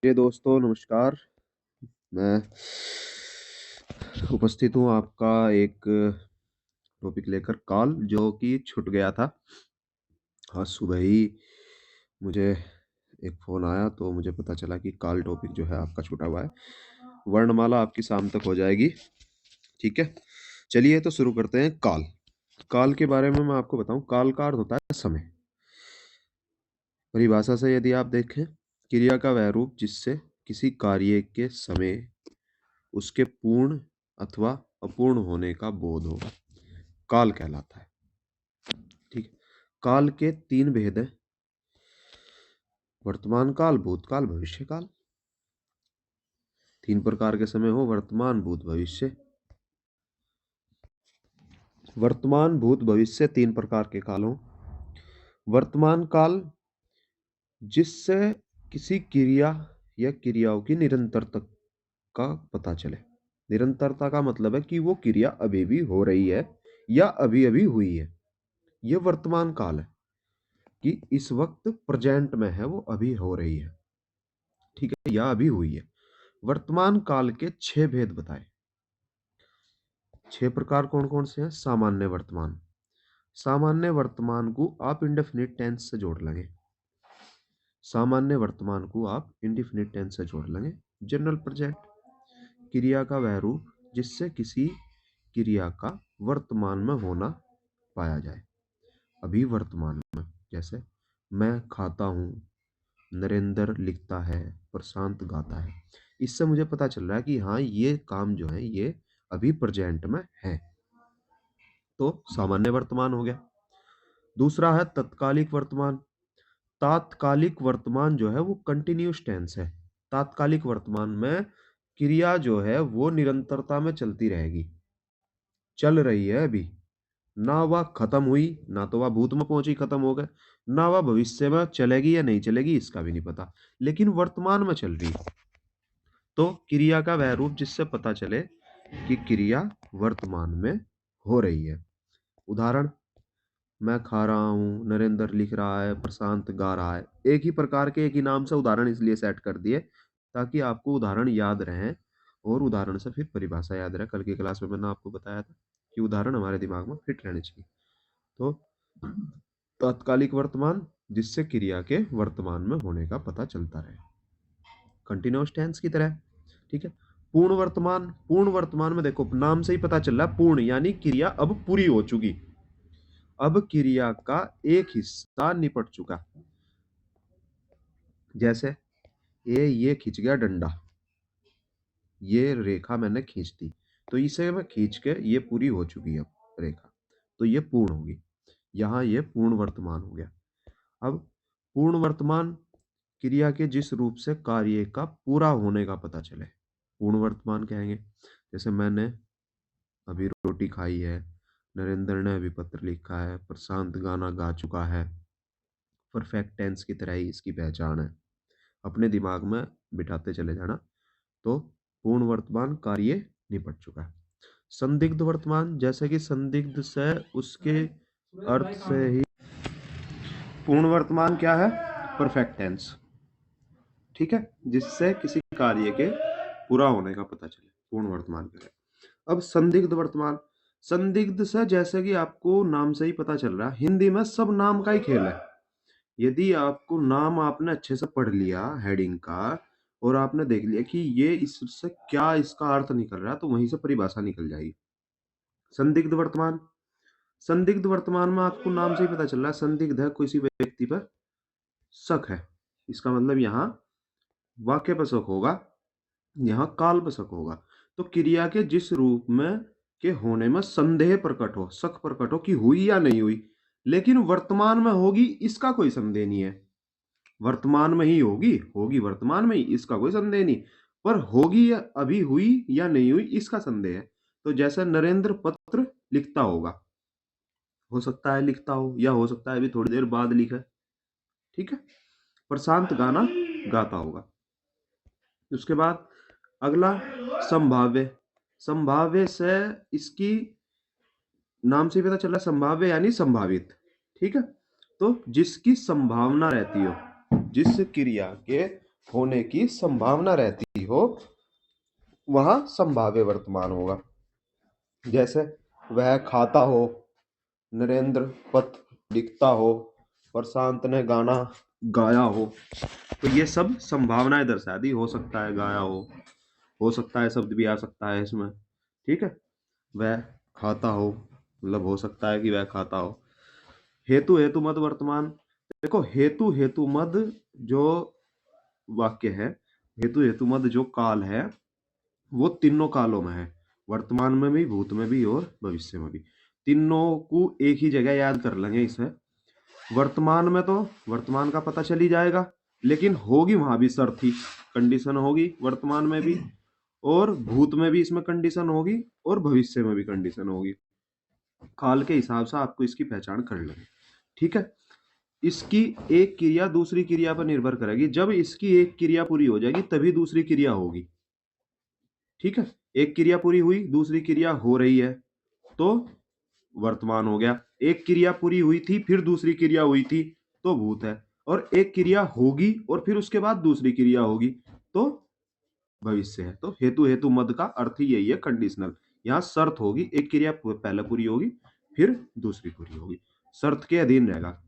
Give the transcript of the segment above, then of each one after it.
ये दोस्तों नमस्कार। मैं उपस्थित हूँ आपका एक टॉपिक लेकर, कॉल जो कि छूट गया था। आज सुबह ही मुझे एक फ़ोन आया तो मुझे पता चला कि कॉल टॉपिक जो है आपका छूटा हुआ है। वर्णमाला आपकी शाम तक हो जाएगी, ठीक है। चलिए तो शुरू करते हैं। कॉल कॉल के बारे में मैं आपको बताऊं। कॉल का अर्थ होता है समय। परिभाषा से यदि आप देखें, क्रिया का वह रूप जिससे किसी कार्य के समय उसके पूर्ण अथवा अपूर्ण होने का बोध हो, काल कहलाता है। ठीक है। काल के तीन भेद हैं: वर्तमान काल, भूतकाल, भविष्य काल। तीन प्रकार के समय हो: वर्तमान, भूत, भविष्य। वर्तमान, भूत, भविष्य तीन प्रकार के काल हो। वर्तमान काल जिससे किसी क्रिया या क्रियाओं की निरंतरता का पता चले। निरंतरता का मतलब है कि वो क्रिया अभी भी हो रही है या अभी अभी हुई है। ये वर्तमान काल है कि इस वक्त प्रेजेंट में है, वो अभी हो रही है, ठीक है, या अभी हुई है। वर्तमान काल के 6 भेद बताए। 6 प्रकार कौन कौन से हैं? सामान्य वर्तमान। सामान्य वर्तमान को आप इंडेफिनिट टेंस से जोड़ लेंगे। सामान्य वर्तमान को आप इंडेफिनिट टेंस से जोड़ लेंगे। जनरल प्रेजेंट, क्रिया का वह रूप जिससे किसी क्रिया का वर्तमान में होना पाया जाए, अभी वर्तमान में। जैसे मैं खाता हूँ, नरेंद्र लिखता है, प्रशांत गाता है। इससे मुझे पता चल रहा है कि हाँ, ये काम जो है ये अभी प्रेजेंट में है, तो सामान्य वर्तमान हो गया। दूसरा है तत्कालिक वर्तमान। तात्कालिक वर्तमान जो है वो कंटिन्यूस टेंस है। तात्कालिक वर्तमान में क्रिया जो है वो निरंतरता में चलती रहेगी, चल रही है अभी। ना वह खत्म हुई, ना तो वह भूत में पहुंची खत्म हो गए, ना वह भविष्य में चलेगी या नहीं चलेगी इसका भी नहीं पता, लेकिन वर्तमान में चल रही। तो क्रिया का वह रूप जिससे पता चले कि क्रिया वर्तमान में हो रही है। उदाहरण: मैं खा रहा हूँ, नरेंद्र लिख रहा है, प्रशांत गा रहा है। एक ही प्रकार के, एक ही नाम से उदाहरण इसलिए सेट कर दिए ताकि आपको उदाहरण याद रहे और उदाहरण से फिर परिभाषा याद रहे। कल की क्लास में मैंने आपको बताया था कि उदाहरण हमारे दिमाग में फिट रहने चाहिए। तो तात्कालिक वर्तमान जिससे क्रिया के वर्तमान में होने का पता चलता रहे, कंटिन्यूअस टेंस की तरह, ठीक है। पूर्ण वर्तमान, पूर्ण वर्तमान में देखो नाम से ही पता चल रहा है, पूर्ण यानी क्रिया अब पूरी हो चुकी, अब क्रिया का एक हिस्सा निपट चुका। जैसे ये खींच गया डंडा, ये रेखा मैंने खींच दी, तो इसे मैं खींच के ये पूरी हो चुकी है अब रेखा, तो ये पूर्ण होगी। यहां ये पूर्ण वर्तमान हो गया। अब पूर्ण वर्तमान क्रिया के जिस रूप से कार्य का पूरा होने का पता चले, पूर्ण वर्तमान कहेंगे। जैसे मैंने अभी रोटी खाई है, नरेंद्र ने अभी पत्र लिखा है, प्रशांत गाना गा चुका है। परफेक्ट टेंस की तरह ही इसकी पहचान है, अपने दिमाग में बिठाते चले जाना। तो पूर्ण वर्तमान कार्य निपट चुका है। संदिग्ध वर्तमान, जैसे कि संदिग्ध से उसके अर्थ से ही पूर्ण वर्तमान क्या है? परफेक्ट टेंस, ठीक है, जिससे किसी कार्य के पूरा होने का पता चले, पूर्ण वर्तमान करें। अब संदिग्ध वर्तमान, संदिग्ध से जैसे कि आपको नाम से ही पता चल रहा है, हिंदी में सब नाम का ही खेल है। यदि आपको नाम आपने अच्छे से पढ़ लिया हेडिंग का और आपने देख लिया कि ये इससे क्या इसका अर्थ निकल रहा है, तो वहीं से परिभाषा निकल जाएगी। संदिग्ध वर्तमान, संदिग्ध वर्तमान में आपको नाम से ही पता चल रहा है, संदिग्ध है, किसी व्यक्ति पर शक है, इसका मतलब यहाँ वाक्य पर शक होगा, यहाँ काल पर शक होगा। तो क्रिया के जिस रूप में के होने में संदेह प्रकट हो, शक प्रकट हो कि हुई या नहीं हुई, लेकिन वर्तमान में होगी इसका कोई संदेह नहीं है। वर्तमान में ही होगी, होगी वर्तमान में ही, इसका कोई संदेह नहीं, पर होगी या अभी हुई या नहीं हुई इसका संदेह है। तो जैसे नरेंद्र पत्र लिखता होगा, हो सकता है लिखता हो या हो सकता है अभी थोड़ी देर बाद लिखे, ठीक है। प्रशांत गाना गाता होगा। उसके बाद अगला संभाव्य, संभाव्य से इसकी नाम से पता चला, संभाव्य यानी संभावित, ठीक है। तो जिसकी संभावना रहती हो, जिस क्रिया के होने की संभावना रहती हो वहां संभाव्य वर्तमान होगा। जैसे वह खाता हो, नरेंद्र पत्र लिखता हो, प्रशांत ने गाना गाया हो। तो ये सब संभावनाएं दर्शा दी, हो सकता है गाया हो सकता है शब्द भी आ सकता है इसमें। ठीक है, वह खाता हो मतलब हो सकता है कि वह खाता हो। हेतु हेतु मद वर्तमान, देखो हेतु हेतु मद जो वाक्य है, हेतु हेतु मद जो काल है वो तीनों कालों में है, वर्तमान में भी, भूत में भी और भविष्य में भी। तीनों को एक ही जगह याद कर लेंगे इसे। वर्तमान में तो वर्तमान का पता चल ही जाएगा, लेकिन होगी वहां भी शर्त ही, कंडीशन होगी वर्तमान में भी, और भूत में भी इसमें कंडीशन होगी, और भविष्य में भी कंडीशन होगी। काल के हिसाब से आपको इसकी पहचान कर लेंगे। ठीक है, इसकी एक क्रिया दूसरी क्रिया पर निर्भर करेगी। जब इसकी एक क्रिया पूरी हो जाएगी तभी दूसरी क्रिया होगी। ठीक है, एक क्रिया पूरी हुई, दूसरी क्रिया हो रही है, तो वर्तमान हो गया। एक क्रिया पूरी हुई थी फिर दूसरी क्रिया हुई थी तो भूत है। और एक क्रिया होगी और फिर उसके बाद दूसरी क्रिया होगी तो भविष्य है। तो हेतु हेतु मद का अर्थ ही यही है, कंडीशनल। यहाँ शर्त होगी, एक क्रिया पहले पूरी होगी फिर दूसरी पूरी होगी, शर्त के अधीन रहेगा।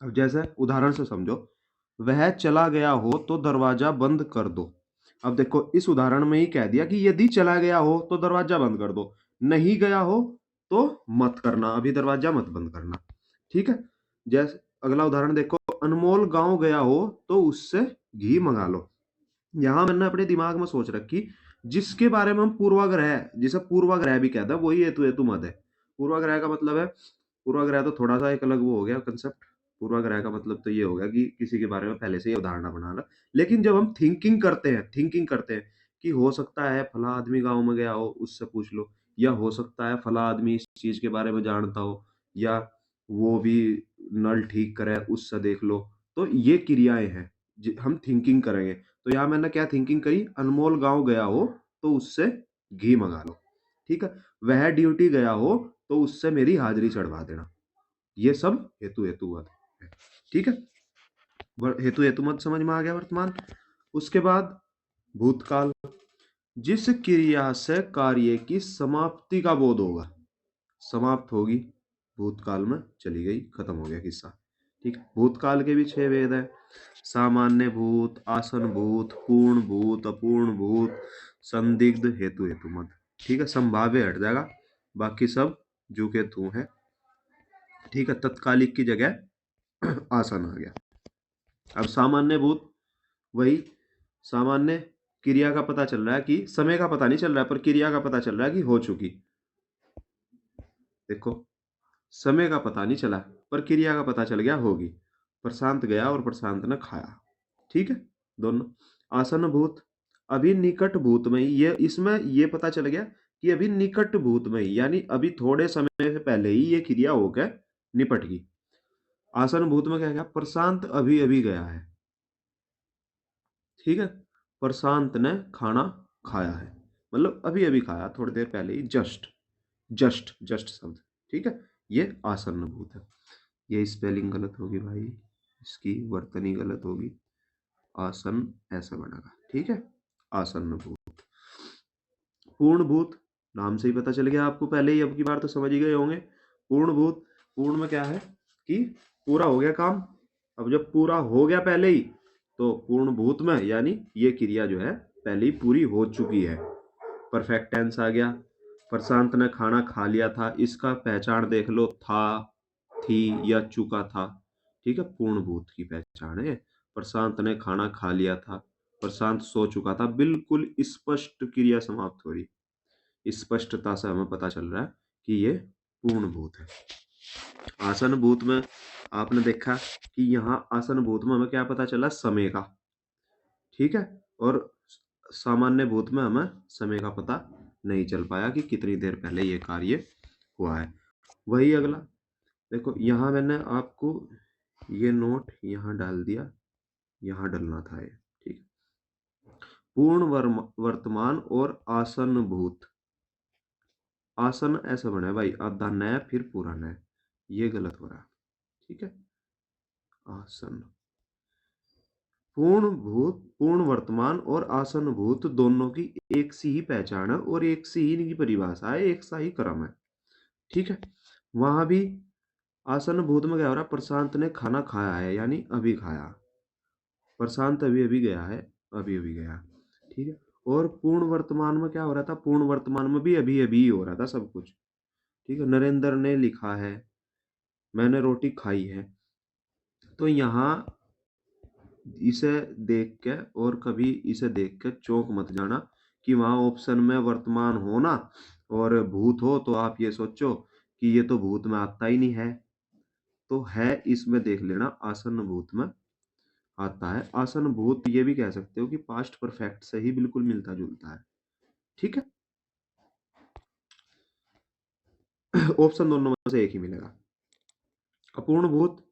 अब जैसे उदाहरण से समझो, वह चला गया हो तो दरवाजा बंद कर दो। अब देखो इस उदाहरण में ही कह दिया कि यदि चला गया हो तो दरवाजा बंद कर दो, नहीं गया हो तो मत करना, अभी दरवाजा मत बंद करना। ठीक है, जैसे अगला उदाहरण देखो, अनमोल गांव गया हो तो उससे घी मंगा लो। यहां मैंने अपने दिमाग में सोच रखी, जिसके बारे में हम पूर्वाग्रह, जिसे पूर्वाग्रह भी कहते हैं, वही हेतु हेतु मत है। पूर्वाग्रह का मतलब है, पूर्वाग्रह तो थोड़ा सा एक अलग वो हो गया कंसेप्ट। पूर्वाग्रह का मतलब तो ये होगा कि किसी के बारे में पहले से ही अवधारणा बनाना। लेकिन जब हम थिंकिंग करते हैं कि हो सकता है फला आदमी गांव में गया हो उससे पूछ लो, या हो सकता है फला आदमी इस चीज के बारे में जानता हो, या वो भी नल ठीक करे उससे देख लो। तो ये क्रियाएं हैं, हम थिंकिंग करेंगे। तो यहाँ मैंने क्या थिंकिंग करी, अनमोल गांव गया हो तो उससे घी मंगा लो। ठीक है, वह ड्यूटी गया हो तो उससे मेरी हाजिरी चढ़वा देना। ये सब हेतु हेतु मत है। ठीक है, हेतु हेतु मत समझ में आ गया वर्तमान। उसके बाद भूतकाल, जिस क्रिया से कार्य की समाप्ति का बोध होगा, समाप्त होगी भूतकाल में, चली गई, खत्म हो गया किस्सा। ठीक, भूतकाल के भी 6 भेद है, सामान्य भूत, आसन भूत, पूर्ण भूत, अपूर्ण भूत, संदिग्ध, हेतु हेतु मत। ठीक है, संभाव्य हट जाएगा, बाकी सब जू के तू है। ठीक है, तत्कालिक की जगह आसन आ गया। अब सामान्य भूत, वही सामान्य क्रिया का पता चल रहा है, कि समय का पता नहीं चल रहा है पर क्रिया का पता चल रहा है कि हो चुकी। देखो समय का पता नहीं चला पर क्रिया का पता चल गया होगी। प्रशांत गया और प्रशांत ने खाया। ठीक है, दोनों। आसन भूत, अभी निकट भूत में ही, ये इसमें ये पता चल गया कि अभी निकट भूत में ही, यानी अभी थोड़े समय से पहले ही ये क्रिया होकर निपट गई। आसन भूत में क्या गया, प्रशांत अभी अभी गया है। ठीक है, प्रशांत ने खाना खाया है, मतलब अभी अभी खाया, थोड़ी देर पहले ही, जस्ट जस्ट जस्ट शब्द। ठीक है, ये आसन्न भूत है। ये स्पेलिंग गलत होगी भाई, इसकी वर्तनी गलत होगी, आसन ऐसा बनेगा। ठीक है, आसन्न भूत। पूर्ण भूत, नाम से ही पता चल गया आपको पहले ही, अब की बार तो समझ ही गए होंगे। पूर्ण भूत, पूर्ण में क्या है कि पूरा हो गया काम। अब जब पूरा हो गया पहले ही, तो पूर्ण भूत में यानी ये क्रिया जो है पहले ही पूरी हो चुकी है, परफेक्ट टेंस आ गया। प्रशांत ने खाना खा लिया था, इसका पहचान देख लो, था, थी या चुका था। ठीक है, पूर्ण भूत की पहचान है। प्रशांत ने खाना खा लिया था, प्रशांत सो चुका था, बिल्कुल स्पष्ट क्रिया समाप्त हो रही। स्पष्टता से हमें पता चल रहा है कि ये पूर्ण भूत है। आसन भूत में आपने देखा कि यहाँ आसन भूत में हमें क्या पता चला, समय का। ठीक है, और सामान्य भूत में हमें समय का पता नहीं चल पाया कि कितनी देर पहले ये कार्य हुआ है। वही अगला देखो, यहाँ मैंने आपको ये नोट यहाँ डाल दिया, यहाँ डलना था ये। ठीक, पूर्ण वर्तमान और आसन भूत। आसन ऐसा बना है भाई, आधा नया फिर पूरा नया, ये गलत हो रहा है। ठीक है, आसन, पूर्ण भूत, पूर्ण वर्तमान और आसन्न भूत दोनों की एक सी ही पहचान है और एक सी ही इनकी परिभाषा है, एक सा ही क्रम है। ठीक है। वहां भी आसन्न भूत में क्या हो रहा है, प्रशांत ने खाना खाया है यानी अभी खाया, प्रशांत अभी अभी गया है, अभी अभी गया। ठीक है। और पूर्ण वर्तमान में क्या हो रहा था, पूर्ण वर्तमान में भी अभी अभी हो रहा था सब कुछ। ठीक है। नरेंद्र ने लिखा है, मैंने रोटी खाई है। तो यहाँ इसे देख के और कभी इसे देख के चौंक मत जाना कि वहां ऑप्शन में वर्तमान हो ना और भूत हो, तो आप ये सोचो कि ये तो भूत में आता ही नहीं है। तो है इसमें देख लेना, आसन्न भूत में आता है। आसन्न भूत ये भी कह सकते हो कि पास्ट परफेक्ट से ही बिल्कुल मिलता जुलता है। ठीक है। ऑप्शन दोनों में से एक ही मिलेगा। अपूर्ण भूत,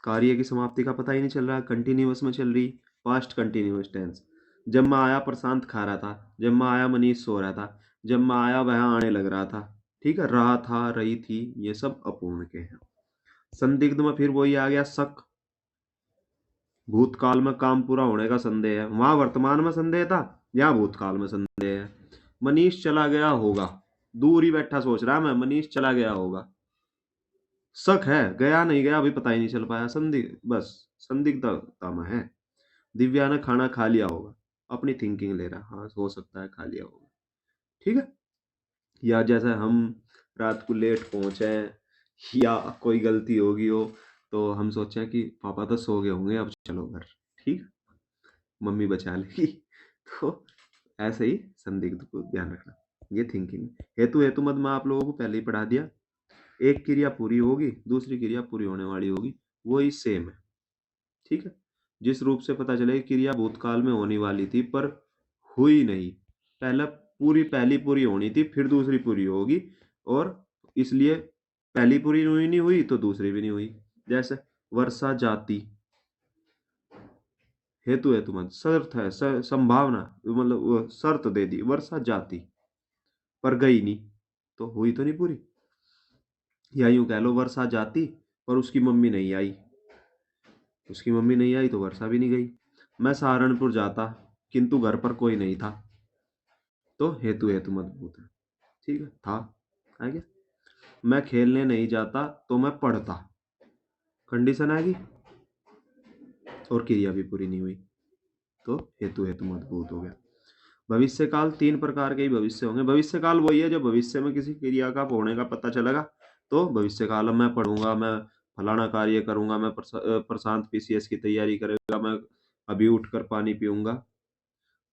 कार्य की समाप्ति का पता ही नहीं चल रहा, कंटिन्यूअस में चल रही, पास्ट कंटिन्यूअस टेंस। जब मैं आया प्रशांत खा रहा था, जब मैं आया मनीष सो रहा था, जब मैं आया वह आने लग रहा था। ठीक है। रहा था, रही थी, ये सब अपूर्ण के हैं। संदिग्ध में फिर वही आ गया शक, भूतकाल में काम पूरा होने का संदेह है। वहां वर्तमान में संदेह था, यहाँ भूतकाल में संदेह है। मनीष चला गया होगा, दूर ही बैठा सोच रहा है मैं, मनीष चला गया होगा। शक है, गया नहीं गया अभी पता ही नहीं चल पाया, संदिग्ध, बस संदिग्धता में है। दिव्या ने खाना खा लिया होगा, अपनी थिंकिंग ले रहा है, हाँ हो सकता है खा लिया होगा। ठीक है। या जैसे हम रात को लेट पहुंचे या कोई गलती होगी हो, तो हम सोचे कि पापा तो सो गए होंगे, अब चलो घर। ठीक है, मम्मी बचा लेगी। तो ऐसे ही संदिग्ध को ध्यान रखना, ये थिंकिंग। हेतु हेतु मत मैं आप लोगों को पहले ही पढ़ा दिया। एक क्रिया पूरी होगी, दूसरी क्रिया पूरी होने वाली होगी, वो ही सेम है। ठीक है। जिस रूप से पता चले कि क्रिया भूतकाल में होने वाली थी पर हुई नहीं, पहला पहली पूरी होनी थी, फिर दूसरी पूरी होगी, और इसलिए पहली पूरी नहीं हुई तो दूसरी भी नहीं हुई। जैसे वर्षा जाती, हेतु हेतु मत शर्त है, संभावना, मतलब वो शर्त दे दी, वर्षा जाती पर गई नहीं, तो हुई तो नहीं पूरी। या यूं कह लो, वर्षा जाती पर उसकी मम्मी नहीं आई, उसकी मम्मी नहीं आई तो वर्षा भी नहीं गई। मैं सहारनपुर जाता किंतु घर पर कोई नहीं था, तो हेतु हेतु मजबूत है। ठीक है, था आ गया। मैं खेलने नहीं जाता तो मैं पढ़ता, कंडीशन आएगी और क्रिया भी पूरी नहीं हुई, तो हेतु हेतु मजबूत हो गया। भविष्य काल, तीन प्रकार के ही भविष्य होंगे। भविष्य काल वही है जब भविष्य में किसी क्रिया का होने का पता चलेगा, तो भविष्य काल में मैं पढ़ूंगा, मैं फलाना कार्य करूंगा, मैं प्रशांत पीसीएस की तैयारी करेगा, मैं अभी उठकर पानी पीऊंगा,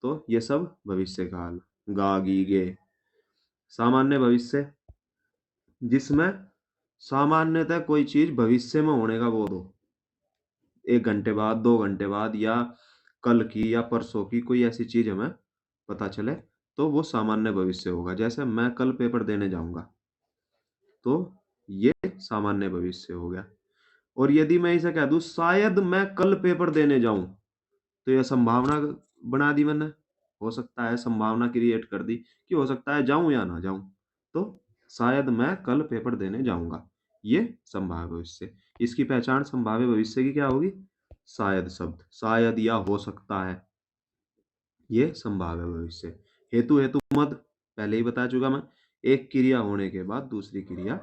तो ये सब भविष्य काल। गा गी गे। सामान्य भविष्य, जिसमें सामान्यतः कोई चीज भविष्य में होने का बोध हो, 1 घंटे बाद, 2 घंटे बाद, या कल की या परसों की कोई ऐसी चीज हमें पता चले, तो वो सामान्य भविष्य होगा। जैसे मैं कल पेपर देने जाऊंगा, तो ये सामान्य भविष्य हो गया। और यदि मैं इसे कह दूं शायद मैं कल पेपर देने जाऊं, तो यह संभावना बना दी मैंने, हो सकता है, संभावना क्रिएट कर दी कि हो सकता है जाऊं या ना जाऊं, तो शायद मैं कल पेपर देने जाऊंगा, ये संभाव्य भविष्य। इसकी पहचान संभाव्य भविष्य की क्या होगी, शायद शब्द, शायद या हो सकता है, ये संभाव्य भविष्य। हेतु हेतु मद, पहले ही बता चुका मैं, एक क्रिया होने के बाद दूसरी क्रिया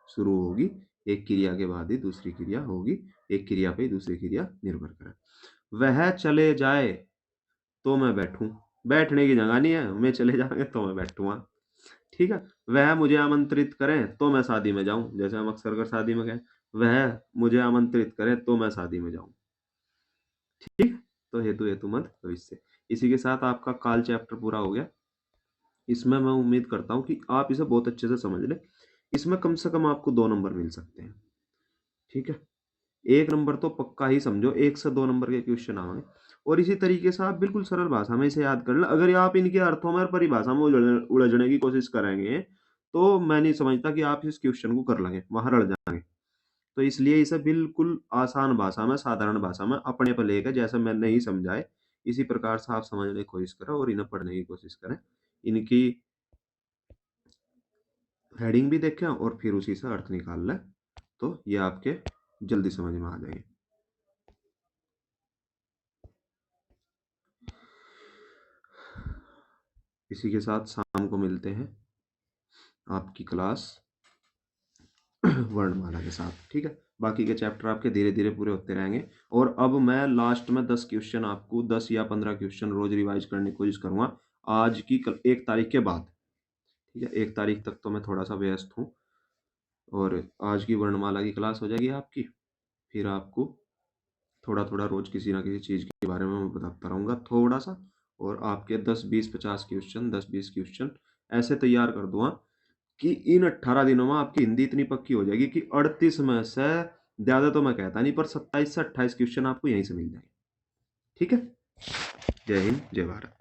शुरू होगी, एक क्रिया के बाद ही दूसरी क्रिया होगी, एक क्रिया पे ही दूसरी क्रिया निर्भर करे। वह चले जाए तो मैं बैठूं, बैठने की जगह नहीं है, मैं चले जाएंगे तो मैं बैठूंगा। ठीक है। वह मुझे आमंत्रित करें तो मैं शादी में जाऊं, जैसे हम अक्सर कर शादी में कहें, वह मुझे आमंत्रित करे तो मैं शादी में जाऊं। ठीक। तो हेतु हेतु मत भविष्य। इसी के साथ आपका काल चैप्टर पूरा हो गया। इसमें मैं उम्मीद करता हूँ कि आप इसे बहुत अच्छे से समझ लें। इसमें कम से कम आपको 2 नंबर मिल सकते हैं। ठीक है। 1 नंबर तो पक्का ही समझो, 1 से 2 नंबर के क्वेश्चन आएंगे। और इसी तरीके से आप बिल्कुल सरल भाषा में इसे याद कर लें। अगर आप इनके अर्थों में और परिभाषा में उलझने की कोशिश करेंगे, तो मैं नहीं समझता कि आप इस क्वेश्चन को कर लेंगे, वहां रड़ जाएंगे। तो इसलिए इसे बिल्कुल आसान भाषा में, साधारण भाषा में अपने पर लेकर, जैसे मैंने ही समझाए, इसी प्रकार से आप समझने की कोशिश करें और इन्हें पढ़ने की कोशिश करें। इनकी हेडिंग भी देखें और फिर उसी से अर्थ निकाल लें, तो ये आपके जल्दी समझ में आ जाएंगे। इसी के साथ शाम को मिलते हैं आपकी क्लास वर्णमाला के साथ, ठीक है। बाकी के चैप्टर आपके धीरे धीरे पूरे होते रहेंगे। और अब मैं लास्ट में 10 क्वेश्चन आपको 10 या 15 क्वेश्चन रोज रिवाइज करने की कोशिश करूंगा आज की 1 तारीख के बाद, ठीक है। 1 तारीख तक तो मैं थोड़ा सा व्यस्त हूँ और आज की वर्णमाला की क्लास हो जाएगी आपकी। फिर आपको थोड़ा थोड़ा रोज किसी ना किसी चीज़ के बारे में मैं बताता रहूँगा थोड़ा सा। और आपके 10 20 50 क्वेश्चन 10 20 क्वेश्चन ऐसे तैयार कर दूंगा कि इन 18 दिनों में आपकी हिंदी इतनी पक्की हो जाएगी कि 38 में से ज़्यादा तो मैं कहता नहीं, पर 27 से 28 क्वेश्चन आपको यहीं से मिल जाएंगे, ठीक है। जय हिंद, जय भारत।